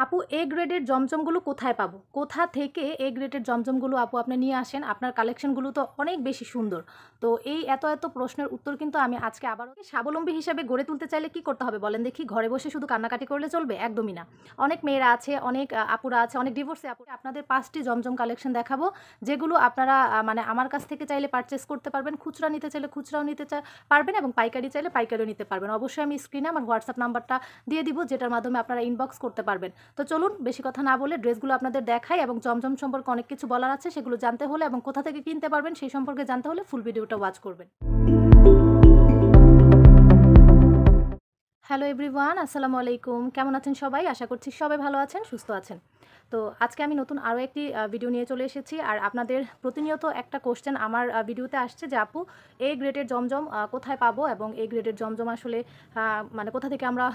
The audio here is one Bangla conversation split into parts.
আপু এ গ্রেডের জমজমগুলো কোথায় পাবো? কোথা থেকে এ গ্রেডের জমজমগুলো আপু আপনি নিয়ে আসেন? আপনার কালেকশনগুলো তো অনেক বেশি সুন্দর। তো এই এত প্রশ্নের উত্তর কিন্তু আমি আজকে আবারও স্বাবলম্বী হিসেবে গড়ে তুলতে চাইলে কি করতে হবে বলেন দেখি? ঘরে বসে শুধু কান্নাকাটি করলে চলবে? একদমই না। অনেক মেয়েরা আছে, অনেক আপুরা আছে, অনেক ডিভোর্সি আপু আপনাদের ৫ টি জমজম কালেকশন দেখাবো, যেগুলো আপনারা মানে আমার কাছ থেকে চাইলে পারচেজ করতে পারবেন। খুচরা নিতে চাইলে খুচরাও নিতে পারবেন এবং পাইকারি চাইলে পাইকারিও নিতে পারবেন। অবশ্যই আমি স্ক্রিনে আমার হোয়াটসঅ্যাপ নাম্বারটা দিয়ে দিব, যেটার মাধ্যমে আপনারা ইনবক্স করতে পারবেন। তো চলুন বেশি কথা না বলে ড্রেসগুলো আপনাদের দেখাই এবং জমজম সম্পর্কে অনেক কিছু বলার আছে, সেগুলো জানতে হলে এবং কোথা থেকে কিনতে পারবেন সেই সম্পর্কে জানতে হলে ফুল ভিডিওটা ওয়াচ করবেন। হ্যালো এভরিওয়ান, আসসালামু আলাইকুম। কেমন আছেন সবাই? আশা করছি সবাই ভালো আছেন, সুস্থ আছেন। তো আজকে আমি নতুন আরও একটি ভিডিও নিয়ে চলে এসেছি। আর আপনাদের প্রতিনিয়ত একটা কোশ্চেন আমার ভিডিওতে আসছে যে আপু এ গ্রেডের জমজম কোথায় পাবো এবং এ গ্রেডের জমজম আসলে মানে কোথা থেকে আমরা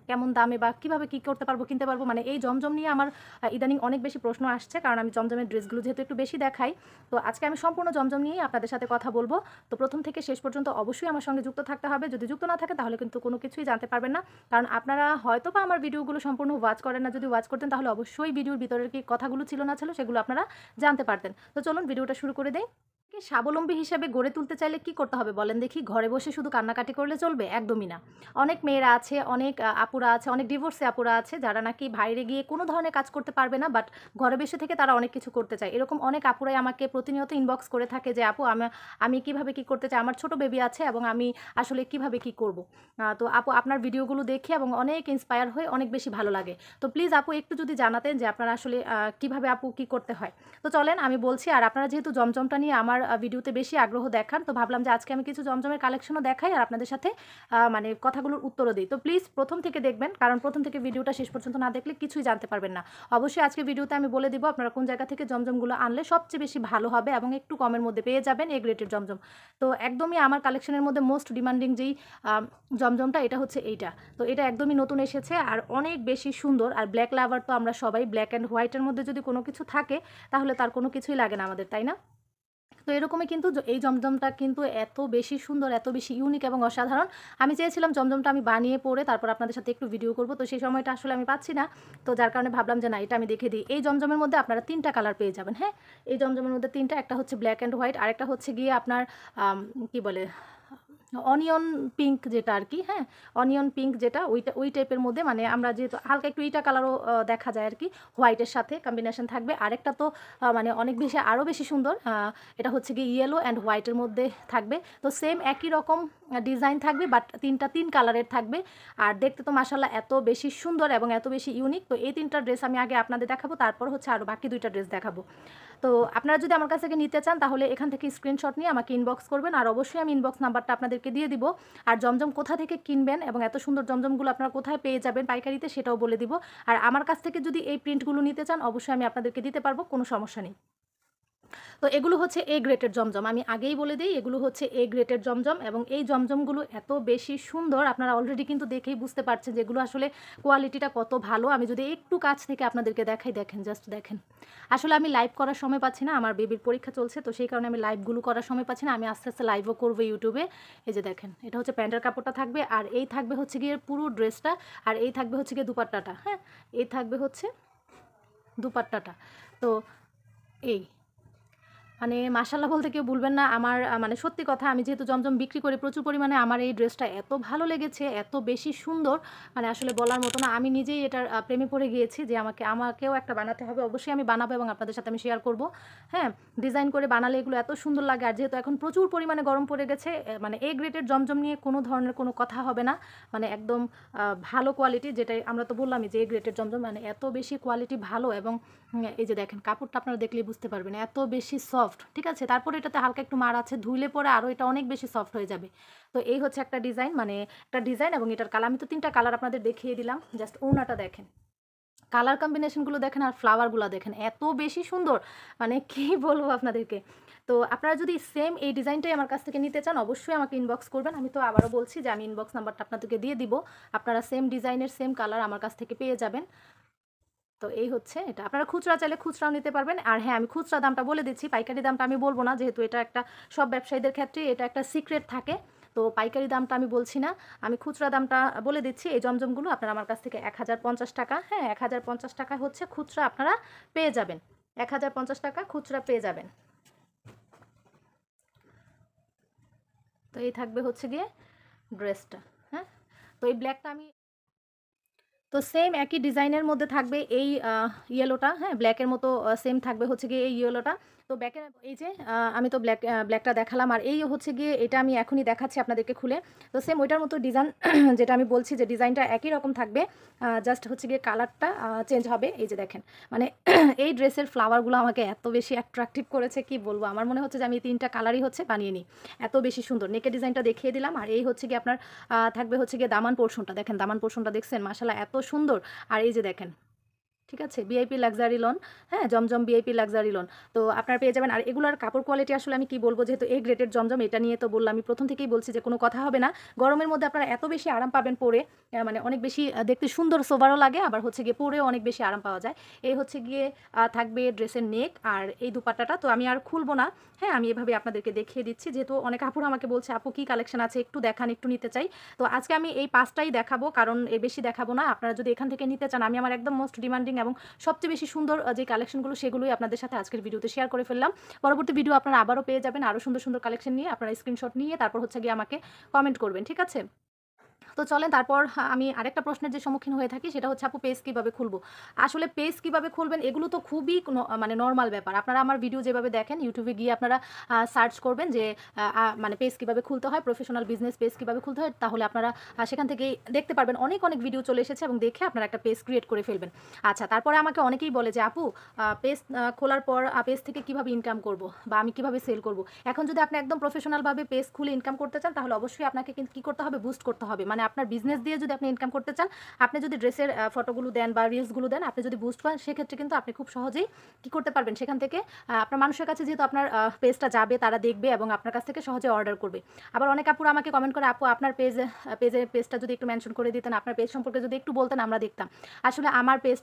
কেমন দামে বা কীভাবে কী করতে পারবো, কিনতে পারবো, মানে এই জমজম নিয়ে আমার ইদানিং অনেক বেশি প্রশ্ন আসছে, কারণ আমি জমজমের ড্রেসগুলো যেহেতু একটু বেশি দেখাই। তো আজকে আমি সম্পূর্ণ জমজম নিয়েই আপনাদের সাথে কথা বলবো। তো প্রথম থেকে শেষ পর্যন্ত অবশ্যই আমার সঙ্গে যুক্ত থাকতে হবে। যদি যুক্ত না থাকে তাহলে কিন্তু কোনো কিছুই জানতে পারবেন না, কারণ আপনারা হয়তো বা আমার ভিডিওগুলো সম্পূর্ণ ওয়াচ করেন না। যদি ওয়াচ করতেন তাহলে অবশ্যই ভিডিওর ভিতরের কি কথাগুলো ছিল না ছিল সেগুলো আপনারা জানতে পারতেন। তো চলুন ভিডিওটা শুরু করে দেই। স্বাবলম্বী হিসেবে গড়ে তুলতে চাইলে কি করতে হবে বলেন দেখি? ঘরে বসে শুধু কান্নাকাটি করলে চলবে? একদমই না। অনেক মেয়েরা আছে, অনেক আপুরা আছে, অনেক ডিভোর্সি আপুরা আছে, যারা নাকি বাইরে গিয়ে কোনো ধরনের কাজ করতে পারবে না, বাট ঘরে বসে থেকে তারা অনেক কিছু করতে চায়। এরকম অনেক আপুরাই আমাকে প্রতিনিয়ত ইনবক্স করে থাকে যে আপু আমি কিভাবে কি করতে চাই, আমার ছোট বেবি আছে এবং আমি আসলে কিভাবে কি করব। তো আপু আপনার ভিডিওগুলো দেখে এবং অনেক ইন্সপায়ার হয়ে অনেক বেশি ভালো লাগে। তো প্লিজ আপু একটু যদি জানাতেন যে আপনারা আসলে কিভাবে আপু কি করতে হয়। তো চলেন আমি বলছি। আর আপনারা যেহেতু জমজমটা নিয়ে আমার ভিডিওতে বেশি আগ্রহ দেখান, তো ভাবলাম যে আজকে আমি কিছু জমজমের কালেকশনও দেখাই আর আপনাদের সাথে মানে কথাগুলোর উত্তরও দিই। তো প্লিজ প্রথম থেকে দেখবেন, কারণ প্রথম থেকে ভিডিওটা শেষ পর্যন্ত না দেখলে কিছুই জানতে পারবেন না। অবশ্যই আজকে ভিডিওতে আমি বলে দিব আপনারা কোন জায়গা থেকে জমজমগুলো আনলে সবচেয়ে বেশি ভালো হবে এবং একটু কমের মধ্যে পেয়ে যাবেন এ গ্রেডের জমজম। তো একদমই আমার কালেকশনের মধ্যে মোস্ট ডিমান্ডিং যেই জমজমটা, এটা হচ্ছে এইটা। তো এটা একদমই নতুন এসেছে আর অনেক বেশি সুন্দর। আর ব্ল্যাক লাভার তো আমরা সবাই, ব্ল্যাক অ্যান্ড হোয়াইটের মধ্যে যদি কোনো কিছু থাকে তাহলে তার কোনো কিছুই লাগে না আমাদের, তাই না? তো এরকমই কিন্তু এই জমজমটা কিন্তু এত বেশি সুন্দর, এত বেশি ইউনিক এবং অসাধারণ। আমি চেয়েছিলাম জমজমটা আমি বানিয়ে পরে তারপর আপনাদের সাথে একটু ভিডিও করব, তো সেই সময়টা আসলে আমি পাচ্ছি না। তো যার কারণে ভাবলাম যে না, এটা আমি দেখে দিই। এই জমজমের মধ্যে আপনারা ৩ টা কালার পেয়ে যাবেন, হ্যাঁ? এই জমজমের মধ্যে ৩ টা, একটা হচ্ছে ব্ল্যাক অ্যান্ড হোয়াইট, আরেকটা হচ্ছে গিয়ে আপনার কি বলে অনিয়ন পিঙ্ক যেটা আর কি, হ্যাঁ? অনিয়ন পিঙ্ক যেটা, ওই টাইপের মধ্যে, মানে আমরা যেহেতু হালকা একটু ইটা কালারও দেখা যায় আর কি, হোয়াইটের সাথে কম্বিনেশন থাকবে। আরেকটা তো মানে অনেক বেশি, আরও বেশি সুন্দর, এটা হচ্ছে গিয়ে ইয়েলো অ্যান্ড হোয়াইটের মধ্যে থাকবে। তো সেম একই রকম ডিজাইন থাকবে, বাট ৩ কালারের থাকবে। আর দেখতে তো মাশাআল্লাহ এত বেশি সুন্দর এবং এত বেশি ইউনিক। তো এই ৩টা ড্রেস আমি আগে আপনাদের দেখাবো, তারপর হচ্ছে আরও বাকি ২টা ড্রেস দেখাবো। তো আপনারা যদি আমার কাছ থেকে নিতে চান তাহলে এখান থেকে স্ক্রিনশট নিয়ে আমাকে ইনবক্স করবেন, আর অবশ্যই আমি ইনবক্স নাম্বারটা আপনাদেরকে দিয়ে দিব। আর জমজম কোথা থেকে কিনবেন এবং এত সুন্দর জমজমগুলো আপনারা কোথায় পেয়ে যাবেন পাইকারিতে সেটাও বলে দিব। আর আমার কাছ থেকে যদি এই প্রিন্টগুলো নিতে চান অবশ্যই আমি আপনাদেরকে দিতে পারবো, কোনো সমস্যা নেই। তো এগুলো হচ্ছে এ গ্রেটের জমজম, আমি আগেই বলে দিই এগুলো হচ্ছে এ গ্রেটের জমজম। এবং এই জমজমগুলো এত বেশি সুন্দর, আপনারা অলরেডি কিন্তু দেখেই বুঝতে পারছেন যে এগুলো আসলে কোয়ালিটিটা কত ভালো। আমি যদি একটু কাছ থেকে আপনাদেরকে দেখাই, দেখেন, জাস্ট দেখেন। আসলে আমি লাইভ করার সময় পাচ্ছি না, আমার বেবির পরীক্ষা চলছে, তো সেই কারণে আমি লাইভগুলো করার সময় পাচ্ছি না। আমি আস্তে আস্তে লাইভও করবো ইউটিউবে। এই যে দেখেন, এটা হচ্ছে প্যান্টের কাপড়টা থাকবে, আর এই থাকবে হচ্ছে গিয়ে পুরো ড্রেসটা, আর এই থাকবে হচ্ছে গিয়ে দুপাট্টাটা, হ্যাঁ? এই থাকবে হচ্ছে দুপাট্টাটা। তো এই মানে মাশাআল্লাহ বলতে কেউ ভুলবেন না। আমার মানে সত্যি কথা, আমি যেহেতু জমজম বিক্রি করি প্রচুর পরিমাণে, আমার এই ড্রেসটা এত ভালো লেগেছে, এত বেশি সুন্দর, মানে আসলে বলার মতো না। আমি নিজেই এটার প্রেমে পড়ে গিয়েছি যে আমাকেও একটা বানাতে হবে। অবশ্যই আমি বানাবো এবং আপনাদের সাথে আমি শেয়ার করব, হ্যাঁ? ডিজাইন করে বানালে এগুলো এত সুন্দর লাগে। আর যেহেতু এখন প্রচুর পরিমাণে গরম পড়ে গেছে, মানে এ গ্রেডের জমজম নিয়ে কোনো ধরনের কোনো কথা হবে না। মানে একদম ভালো কোয়ালিটি, যেটাই আমরা তো বললামই যে এ গ্রেডের জমজম, মানে এত বেশি কোয়ালিটি ভালো। এবং এই যে দেখেন, কাপড়টা আপনারা দেখলেই বুঝতে পারবেন এত বেশি সফট, ঠিক আছে? তারপরে এটাতে হালকা একটু মার আছে, ধুইলে পরে আরও এটা অনেক বেশি সফট হয়ে যাবে। তো এই হচ্ছে একটা ডিজাইন, মানে একটা ডিজাইন এবং এটার কালার, আমি তো ৩টা কালার আপনাদের দেখিয়ে দিলাম। জাস্ট ওড়নাটা দেখেন, কালার কম্বিনেশনগুলো দেখেন আর ফ্লাওয়ারগুলো দেখেন, এত বেশি সুন্দর, মানে কি বলবো আপনাদেরকে। তো আপনারা যদি সেম এই ডিজাইনটাই আমার কাছ থেকে নিতে চান অবশ্যই আমাকে ইনবক্স করবেন। আমি তো আবারও বলছি যে আমি ইনবক্স নাম্বারটা আপনাদেরকে দিয়ে দিব, আপনারা সেম ডিজাইনের সেম কালার আমার কাছ থেকে পেয়ে যাবেন। তো এই হচ্ছে এটা। আপনারা খুচরা চাইলে খুচরাও নিতে পারবেন। আর হ্যাঁ, আমি খুচরা দামটা বলে দিচ্ছি, পাইকারি দামটা আমি বলব না, যেহেতু এটা একটা, সব ব্যবসায়ীদের ক্ষেত্রে এটা একটা সিক্রেট থাকে। তো পাইকারি দামটা আমি বলছি না, আমি খুচরা দামটা বলে দিচ্ছি। এই জমজমগুলো আপনারা আমার কাছ থেকে 1050 টাকা, হ্যাঁ 1050 টাকা হচ্ছে খুচরা আপনারা পেয়ে যাবেন, 1050 টাকা খুচরা পেয়ে যাবেন। তো এই থাকবে হচ্ছে গিয়ে ড্রেসটা। হ্যাঁ, তো এই ব্ল্যাকটা আমি, তো সেম একই ডিজাইনের মধ্যে থাকবে এই ইয়েলোটা, হ্যাঁ ব্ল্যাকের মতো সেম থাকবে হচ্ছে গিয়ে এই ইয়েলোটা। তো ব্যাকের এই যে আমি তো ব্ল্যাকটা দেখালাম, আর এই হচ্ছে গিয়ে এটা আমি এখনই দেখাচ্ছি আপনাদেরকে খুলে। তো সেম ওইটার মতো ডিজাইন যেটা আমি বলছি যে ডিজাইনটা একই রকম থাকবে, জাস্ট হচ্ছে গিয়ে কালারটা চেঞ্জ হবে। এই যে দেখেন, মানে এই ড্রেসের ফ্লাওয়ারগুলো আমাকে এত বেশি অ্যাট্রাকটিভ করেছে কি বলবো। আমার মনে হচ্ছে যে আমি 3টা কালারই হচ্ছে বানিয়ে নিই, এত বেশি সুন্দর। নেকের ডিজাইনটা দেখিয়ে দিলাম, আর এই হচ্ছে গিয়ে আপনার থাকবে হচ্ছে গিয়ে দামান পোর্শনটা। দেখেন দামান পোর্শনটা দেখছেন, মাশাআল্লাহ এত সুন্দর। আর এই যে দেখেন, ঠিক আছে, ভিআইপি লাক্সারি লোন, হ্যাঁ জমজম ভিআইপি লাক্সারি লোন। তো আপনারা পেয়ে যাবেন। আর এগুলোর কাপড় কোয়ালিটি আসলে আমি কি বলবো, যেহেতু এ গ্রেডের জমজম, এটা নিয়ে তো বললাম, আমি প্রথম থেকেই বলছি যে কোনো কথা হবে না। গরমের মধ্যে আপনারা এত বেশি আরাম পাবেন পরে, মানে অনেক বেশি দেখতে সুন্দর সোবারও লাগে, আবার হচ্ছে গিয়ে পরেও অনেক বেশি আরাম পাওয়া যায়। এই হচ্ছে গিয়ে থাকবে ড্রেসের নেক আর এই দুপাট্টাটা। তো আমি আর খুলবো না, হ্যাঁ আমি এভাবে আপনাদেরকে দেখিয়ে দিচ্ছি, যেহেতু অনেক আপুরা আমাকে বলছে আপু কি কালেকশন আছে একটু দেখান, একটু নিতে চাই। তো আজকে আমি এই 5টাই দেখাবো, কারণ এর বেশি দেখাবো না। আপনারা যদি এখান থেকে নিতে চান, আমি আমার একদম মোস্ট ডিমান্ডিং এবং সবচেয়ে বেশি সুন্দর যে কালেকশনগুলো সেগুলোই আপনাদের সাথে আজকের ভিডিওতে শেয়ার করে ফেললাম। পরবর্তী ভিডিও আপনারা আবারও পেয়ে যাবেন আরও সুন্দর সুন্দর কালেকশন নিয়ে। আপনারা স্ক্রিনশট নিয়ে তারপর হচ্ছে গিয়ে আমাকে কমেন্ট করবেন, ঠিক আছে। তো চলেন তারপর আমি আরেকটা প্রশ্নের যে সম্মুখীন হয়ে থাকি সেটা হচ্ছে আপু পেজ কীভাবে খুলবো। আসলে পেজ কীভাবে খুলবেন এগুলো তো খুবই মানে নর্মাল ব্যাপার। আপনারা আমার ভিডিও যেভাবে দেখেন, ইউটিউবে গিয়ে আপনারা সার্চ করবেন যে মানে পেজ কীভাবে খুলতে হয়, প্রফেশনাল বিজনেস পেজ কীভাবে খুলতে হয়, তাহলে আপনারা সেখান থেকেই দেখতে পারবেন। অনেক অনেক ভিডিও চলে এসেছে এবং দেখে আপনারা একটা পেজ ক্রিয়েট করে ফেলবেন। আচ্ছা, তারপরে আমাকে অনেকেই বলে যে আপু পেজ খোলার পর পেজ থেকে কীভাবে ইনকাম করব বা আমি কীভাবে সেল করব। এখন যদি আপনি একদম প্রফেশনালভাবে পেজ খুলে ইনকাম করতে চান, তাহলে অবশ্যই আপনাকে কিন্তু কী করতে হবে, বুস্ট করতে হবে। মানে আপনার বিজনেস দিয়ে যদি আপনি ইনকাম করতে চান, আপনি যদি ড্রেসের ফটোগুলো দেন বা রিলসগুলো দেন, আপনি যদি বুস্ট করেন, সেক্ষেত্রে কিন্তু আপনি খুব সহজেই কী করতে পারবেন, সেখান থেকে আপনার মানুষের কাছে যেহেতু আপনার পেজটা যাবে, তারা দেখবে এবং আপনার কাছ থেকে সহজে অর্ডার করবে। আবার অনেক আপুরা আমাকে কমেন্ট করে আপু আপনার পেজটা যদি একটু মেনশন করে দিতেন, আপনার পেজ সম্পর্কে যদি একটু বলতেন, আমরা দেখতাম। আসলে আমার পেজ,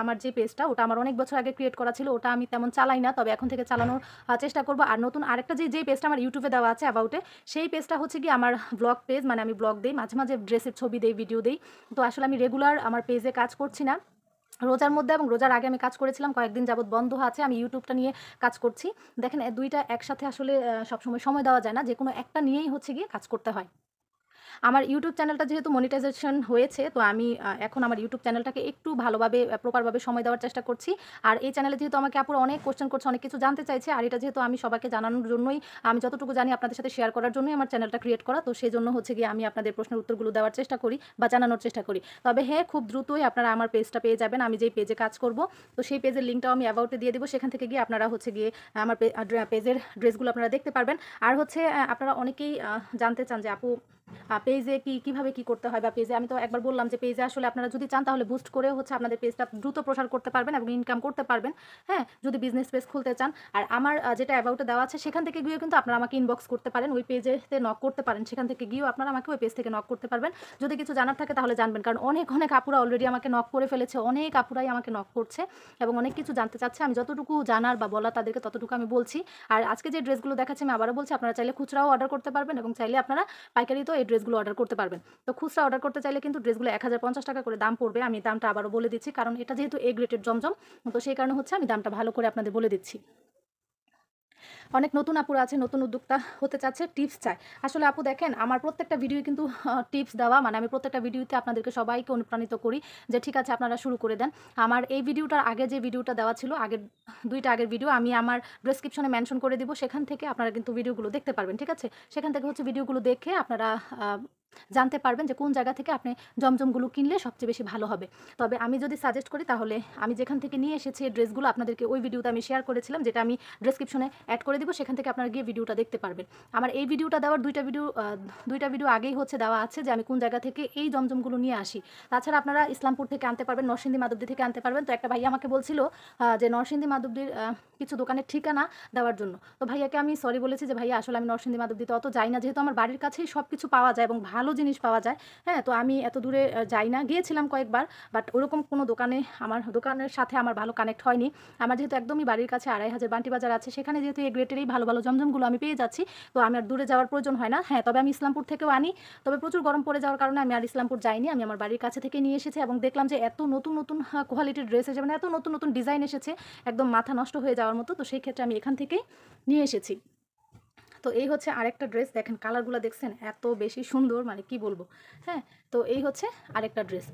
আমার যে পেজটা ওটা আমার অনেক বছর আগে ক্রিয়েট করা ছিল, ওটা আমি তেমন চালাই না, তবে এখন থেকে চালানোর চেষ্টা করব। আর নতুন আরেকটা যে পেজটা আমার ইউটিউবে দেওয়া আছে অ্যাবাউটে, সেই পেজটা হচ্ছে কি আমার ব্লগ পেজ, মানে আমি ব্লগ দিই, মাঝে মাঝে ড্রেসের ছবি দেই, ভিডিও দেই। তো আসলে আমি রেগুলার আমার পেজে কাজ করছি না। রোজার মধ্যে এবং রোজার আগে আমি কাজ করেছিলাম, কয়েকদিন যাবৎ বন্ধ আছে। আমি ইউটিউবটা নিয়ে কাজ করছি। দেখেন দুইটা একসাথে আসলে সবসময় সময় দেওয়া যায় না, যে কোনো একটা নিয়েই হচ্ছে গিয়ে কাজ করতে হয়। আমার ইউটিউব চ্যানেলটা যেহেতু মনিটাইজেশন হয়েছে, তো আমি এখন আমার ইউটিউব চ্যানেলটাকে একটু ভালোভাবে প্রপারভাবে সময় দেওয়ার চেষ্টা করছি। আর এই চ্যানেলে যেহেতু আমাকে আপুরা অনেক কোয়েশ্চেন করছে, অনেক কিছু জানতে চাইছে, আর এটা যেহেতু আমি সবাইকে জানানোর জন্যই, আমি যতটুকু জানি আপনাদের সাথে শেয়ার করার জন্যই আমার চ্যানেলটা ক্রিয়েট করা। তো সেই জন্য হচ্ছে গিয়ে আমি আপনাদের প্রশ্নের উত্তরগুলো দেওয়ার চেষ্টা করি বা জানানোর চেষ্টা করি। তবে হ্যাঁ, খুব দ্রুতই আপনারা আমার পেজটা পেয়ে যাবেন। আমি যেই পেজে কাজ করব, তো সেই পেজের লিঙ্কটাও আমি অ্যাবাউটে দিয়ে দেবো। সেখান থেকে গিয়ে আপনারা হচ্ছে গিয়ে আমার পেজের ড্রেসগুলো আপনারা দেখতে পারবেন। আর হচ্ছে আপনারা অনেকেই জানতে চান যে আপু পেজে কিভাবে কি করতে হয়, বা পেজে আমি তো একবার বললাম যে পেজে আসলে আপনারা যদি চান তাহলে বুস্ট করে হচ্ছে আপনাদের পেজটা দ্রুত প্রসার করতে পারবেন এবং ইনকাম করতে পারবেন, হ্যাঁ যদি বিজনেস পেজ খুলতে চান। আর আমার যেটা অ্যাবাউটে দেওয়া আছে সেখান থেকে গিয়েও কিন্তু আপনারা আমাকে ইনবক্স করতে পারেন, ওই পেজেতে নক করতে পারেন, সেখান থেকে গিয়েও আপনারা আমাকে ওই পেজ থেকে নক করতে পারবেন। যদি কিছু জানার থাকে তাহলে জানবেন, কারণ অনেক অনেক আপুরা অলরেডি আমাকে নক করে ফেলেছে, অনেক আপুরাই আমাকে নক করছে এবং অনেক কিছু জানতে চাচ্ছে। আমি যতটুকু জানার বা বলা তাদেরকে ততটুকু আমি বলছি। আর আজকে যে ড্রেসগুলো দেখাচ্ছি আমি আবারও বলছি, আপনারা চাইলে খুচরাও অর্ডার করতে পারবেন এবং চাইলে আপনারা পাইকারিতেও এই ড্রেসগুলো অর্ডার করতে পারবেন। তো খুচরা অর্ডার করতে চাইলে কিন্তু ড্রেসগুলো 1050 টাকা করে দাম পড়বে। আমি দামটা আবারও বলে দিচ্ছি, কারণ এটা যেহেতু এ গ্রেডের জমজম, তো সেই কারণে হচ্ছে আমি দামটা ভালো করে আপনাদের বলে দিচ্ছি। অনেক নতুন আপুরা আছে, নতুন উদ্যোক্তা হতে চাচ্ছে, টিপস চায়। আসলে আপু দেখেন, আমার প্রত্যেকটা ভিডিও কিন্তু টিপস দেওয়া, মানে আমি প্রত্যেকটা ভিডিওতে আপনাদেরকে সবাইকে অনুপ্রাণিত করি যে ঠিক আছে আপনারা শুরু করে দেন। আমার এই ভিডিওটার আগে যে ভিডিওটা দেওয়া ছিল, আগের দুইটা আগের ভিডিও আমি আমার ডেসক্রিপশনে মেনশন করে দিব, সেখান থেকে আপনারা কিন্তু ভিডিওগুলো দেখতে পারবেন, ঠিক আছে। সেখান থেকে হচ্ছে ভিডিওগুলো দেখে আপনারা জানতে পারবেন যে কোন জায়গা থেকে আপনি জমজমগুলো কিনলে সবচেয়ে বেশি ভালো হবে। তবে আমি যদি সাজেস্ট করি, তাহলে আমি যেখান থেকে নিয়ে এসেছি এই ড্রেসগুলো আপনাদেরকে ওই ভিডিওতে আমি শেয়ার করেছিলাম, যেটা আমি ডেসক্রিপশনে অ্যাড করে দিব, সেখান থেকে আপনারা গিয়ে ভিডিওটা দেখতে পারবেন। আমার এই ভিডিওটা দেওয়ার দুইটা ভিডিও আগেই হচ্ছে দেওয়া আছে যে আমি কোন জায়গা থেকে এই জমজমগুলো নিয়ে আসি। তাছাড়া আপনারা ইসলামপুর থেকে আনতে পারবেন, নরসিংদী মাধবদী থেকে আনতে পারবেন। তো একটা ভাই আমাকে বলছিল যে নরসিংদী মাধবদীর কিছু দোকানের ঠিকানা দেওয়ার জন্য। তো ভাইয়াকে আমি সরি বলেছি যে ভাইয়া আসলে আমি নরসিংদী মাধবদীতে অত যাই না, যেহেতু আমার বাড়ির কাছেই সব কিছু পাওয়া যায় এবং ভালো জিনিস পাওয়া যায়। হ্যাঁ, তো আমি এত দূরে যাই না, গিয়েছিলাম কয়েকবার, বাট ওরকম কোনো দোকানে আমার দোকানের সাথে আমার ভালো কানেক্ট হয়নি। আমার যেহেতু একদমই বাড়ির কাছে 2.5 বান্টি বাজার আছে, সেখানে যেহেতু এই গ্রেটেরই ভালো ভালো জমজমগুলো আমি পেয়ে যাচ্ছি, তো আমি আর দূরে যাওয়ার প্রয়োজন হয় না। হ্যাঁ, তবে আমি ইসলামপুর থেকেও আনি, তবে প্রচুর গরম পড়ে যাওয়ার কারণে আমি আর ইসলামপুর যাইনি, আমি আমার বাড়ির কাছে থেকে নিয়ে এসেছি এবং দেখলাম যে এত নতুন নতুন কোয়ালিটির ড্রেস এসেছে, মানে এত নতুন নতুন ডিজাইন এসেছে, একদম মাথা নষ্ট হয়ে যাওয়ার মতো। তো সেই ক্ষেত্রে আমি এখান থেকেই নিয়ে এসেছি। তো এই হচ্ছে আরেকটা ড্রেস, দেখেন কালারগুলো দেখছেন এত বেশি সুন্দর, মানে কি বলবো। হ্যাঁ, তো এই হচ্ছে আরেকটা ড্রেস।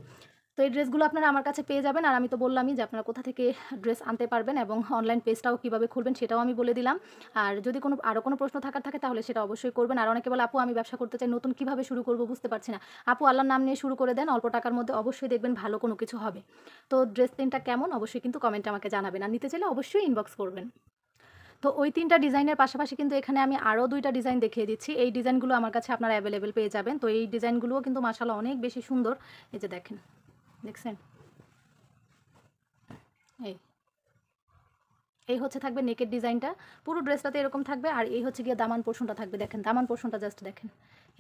তো এই ড্রেসগুলো আপনারা আমার কাছে পেয়ে যাবেন। আর আমি তো বললামই যে আপনারা কোথা থেকে ড্রেস আনতে পারবেন এবং অনলাইন পেজটাও কীভাবে খুলবেন সেটাও আমি বলে দিলাম। আর যদি আরও কোনো প্রশ্ন থাকার থাকে তাহলে সেটা অবশ্যই করবেন। আর অনেকে বলে আপু আমি ব্যবসা করতে চাই, নতুন কীভাবে শুরু করব বুঝতে পারছি না। আপু আল্লাহর নাম নিয়ে শুরু করে দেন, অল্প টাকার মধ্যে অবশ্যই দেখবেন ভালো কোনো কিছু হবে। তো ড্রেস 3টা কেমন অবশ্যই কিন্তু কমেন্টে আমাকে জানাবেন, আর নিতে চাইলে অবশ্যই ইনবক্স করবেন। তো ওই 3টা ডিজাইনের পাশাপাশি কিন্তু এখানে আমি আরও 2টা ডিজাইন দেখিয়ে দিচ্ছি। এই ডিজাইনগুলো আমার কাছে আপনারা অ্যাভেলেবেল পেয়ে যাবেন। তো এই ডিজাইনগুলোও কিন্তু মাশাআল্লাহ অনেক বেশি সুন্দর। এই যে দেখেন, দেখছেন? এই এই হচ্ছে থাকবে নেকের ডিজাইনটা, পুরো ড্রেসটাতে এরকম থাকবে। আর এই হচ্ছে গিয়ে দামান পোর্শনটা থাকবে, দেখেন দামান পোর্শনটা জাস্ট দেখেন।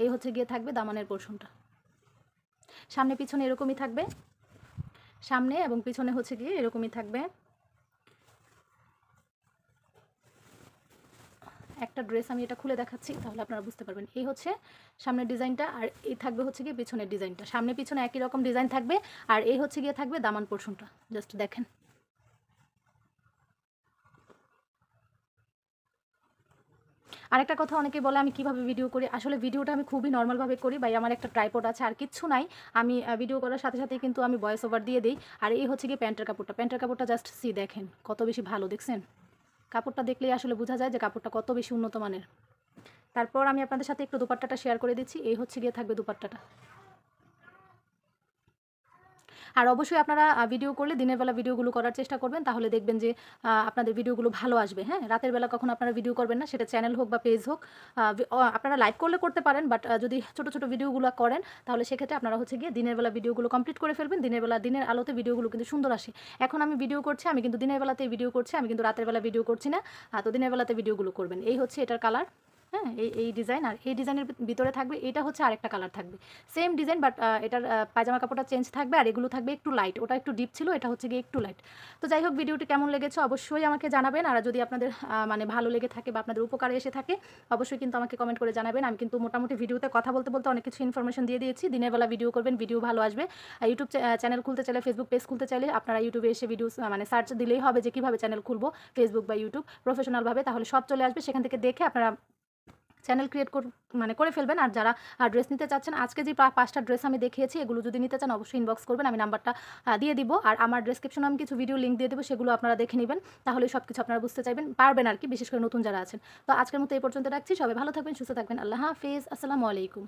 এই হচ্ছে গিয়ে থাকবে দামানের পোর্শনটা, সামনে পিছনে এরকমই থাকবে, সামনে এবং পিছনে হচ্ছে গিয়ে এরকমই থাকবে। একটা ড্রেস আমি এটা খুলে দেখাচ্ছি তাহলে আপনারা বুঝতে পারবেন। এই হচ্ছে সামনের ডিজাইনটা, আর এই থাকবে হচ্ছে গিয়ে পিছনের ডিজাইনটা। সামনে পিছনে একই রকম ডিজাইন থাকবে, আর এই হচ্ছে গিয়ে থাকবে দামান পোর্শনটা, জাস্ট দেখেন। আরেকটা কথা, অনেকে বলে আমি কিভাবে ভিডিও করি। আসলে ভিডিওটা আমি খুবই নর্মালভাবে করি, ভাই আমার একটা ট্রাইপড আছে আর কিচ্ছু নাই। আমি ভিডিও করার সাথে সাথেই কিন্তু আমি ভয়েস ওভার দিয়ে দিই। আর এই হচ্ছে গিয়ে প্যান্টের কাপড়টা জাস্ট দেখেন কত বেশি ভালো, দেখছেন? কাপড়টা দেখলেই আসলে বোঝা যায় যে কাপড়টা কত বেশি উন্নত মানের। তারপর আমি আপনাদের সাথে একটু দুপাট্টাটা শেয়ার করে দিচ্ছি। এই হচ্ছে গিয়ে থাকবে দুপাট্টাটা। আর অবশ্যই আপনারা ভিডিও করলে দিনের বেলা ভিডিওগুলো করার চেষ্টা করবেন, তাহলে দেখবেন যে আপনাদের ভিডিওগুলো ভালো আসবে। হ্যাঁ, রাতের বেলা কখনো আপনারা ভিডিও করবেন না, সেটা চ্যানেল হোক বা পেজ হোক। আপনারা লাইভ করলে করতে পারেন, বাট যদি ছোটো ছোটো ভিডিওগুলো করেন তাহলে সেক্ষেত্রে আপনারা হচ্ছে গিয়ে দিনের বেলা ভিডিওগুলো কমপ্লিট করে ফেলবেন। দিনের আলোতে ভিডিওগুলো কিন্তু সুন্দর আসে। এখন আমি ভিডিও করছি, আমি কিন্তু দিনের বেলাতেই ভিডিও করছি, আমি কিন্তু রাতের বেলা ভিডিও করছি না। তো দিনের বেলাতে ভিডিওগুলো করবেন। এই হচ্ছে এটার কালার। হ্যাঁ, এই ডিজাইন, আর এই ডিজাইনের ভিতরে থাকবে, এটা হচ্ছে আরেকটা কালার থাকবে, সেম ডিজাইন, বাট এটার পায়জামা কাপড়টা চেঞ্জ থাকবে, আর এগুলো থাকবে একটু লাইট, ওটা একটু ডিপ ছিল, এটা হচ্ছে গিয়ে একটু লাইট। তো যাই হোক, ভিডিওটি কেমন লেগেছে অবশ্যই আমাকে জানাবেন। আর যদি আপনাদের মানে ভালো লেগে থাকে বা আপনাদের উপকারে এসে থাকে অবশ্যই কিন্তু আমাকে কমেন্ট করে জানাবেন। আমি কিন্তু মোটামুটি ভিডিওতে কথা বলতে বলতে অনেক কিছু ইনফরমেশন দিয়ে দিয়েছি। দিনের বেলা ভিডিও করবেন, ভিডিও ভালো আসবে। ইউটিউব চ্যানেল খুলতে চাইলে, ফেসবুক পেজ খুলতে চাইলে আপনারা ইউটিউবে এসে ভিডিও মানে সার্চ দিলেই হবে যে কীভাবে চ্যানেল খুলবো, ফেসবুক বা ইউটিউব প্রফেশনালভাবে, তাহলে সব চলে আসবে। সেখান থেকে দেখে আপনারা চ্যানেল ক্রিয়েট করে ফেলবেন। আর যারা ড্রেস নিতে চাচ্ছেন, আজকে যে 5টা ড্রেস আমি দেখিয়েছি এগুলো যদি নিতে চান অবশ্যই ইনবক্স করবেন, আমি নাম্বারটা দিয়ে দিব। আর আমার ডেসক্রিপশনে আমি কিছু ভিডিও লিঙ্ক দিয়ে দেবো, সেগুলো আপনারা দেখে নেবেন, তাহলে সব কিছু আপনারা বুঝতে পারবেন আর কি, বিশেষ করে নতুন যারা আছেন। তো আজকের মতো এই পর্যন্ত রাখছি। সবাই ভালো থাকবেন, সুস্থ থাকবেন। আল্লাহ হাফেজ, আসসালামু আলাইকুম।